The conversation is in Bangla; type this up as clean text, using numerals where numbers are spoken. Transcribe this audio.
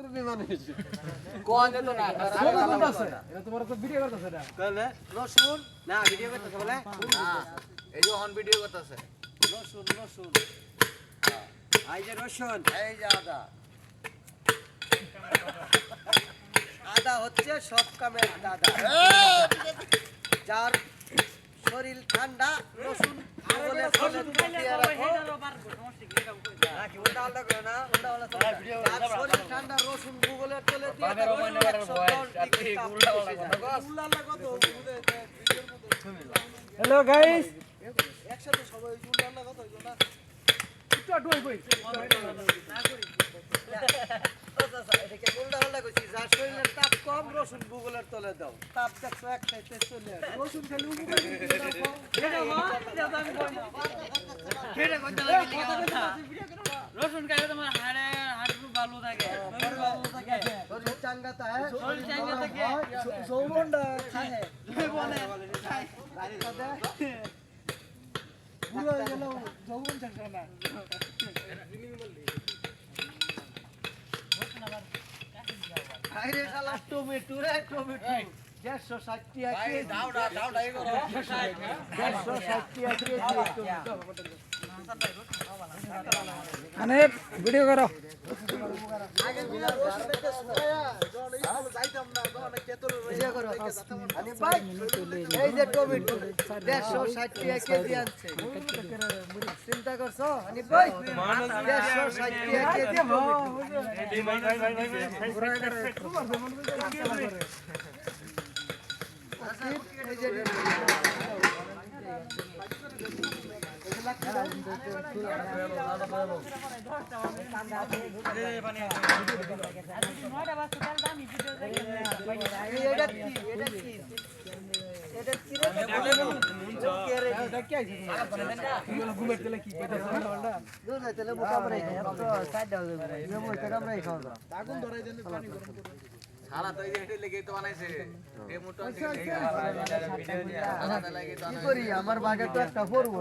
মুরব্বি মানুষ কোন তো না এটা তোমার তো ভিডিও করতেছে না তাহলে রসুন না ভিডিও করতেছে বলে না এই যে অন ভিডিও করতেছে রসুন রসুন এই যে রসুন এই যে আদা আদা হচ্ছে সব কামের দাদা যার শরীর ঠান্ডা রসুন বলে চলে দিয়ে রাখো কি ওটা আলাদা করে না ওটা আলাদা যার শরীর ঠান্ডা রসুন গুগলে চলে দিয়ে হ্যালো গাইস একসাথে সবাই উল্লাল্লাহ কথা হইলো না একটু আডু হইবই না করি এটাকে উল্লাল্লাহ কইছি যার শরীরের তাপ কম রসুন গুগলের তলে দাও তাপ দেখছো এক সাইডে চলে রসুন খালি উপকার রসুন খাইলে তোমার হাড়ে হাড়ু ভালো থাকে শরীর চাঙ্গা থাকে শরীর চাঙ্গা থাকে যৌবনটা খায় যৌবনে খায় পুরো গেল যৌবন থাকবে না আরে শালা টমেটো রে টমেটো 160 টাকা কেজি দাওডা এই করো 160 টাকা কেজি মানে ভিডিও করো আগে বিনা রসুন দেখতে শুকায়া যখন স্কুল যাইতাম না তখন কেতল রইয়া করো আনি ভাই এই যে টমেটো 160 টাকা কেজি আনছে চিন্তা করছো আনি ভাই 160 টাকা কেজি এই যে সারা তো এই যে লেগে তো বানাইছে এই মোটা কি করি আমার বাগে তো একটা করবো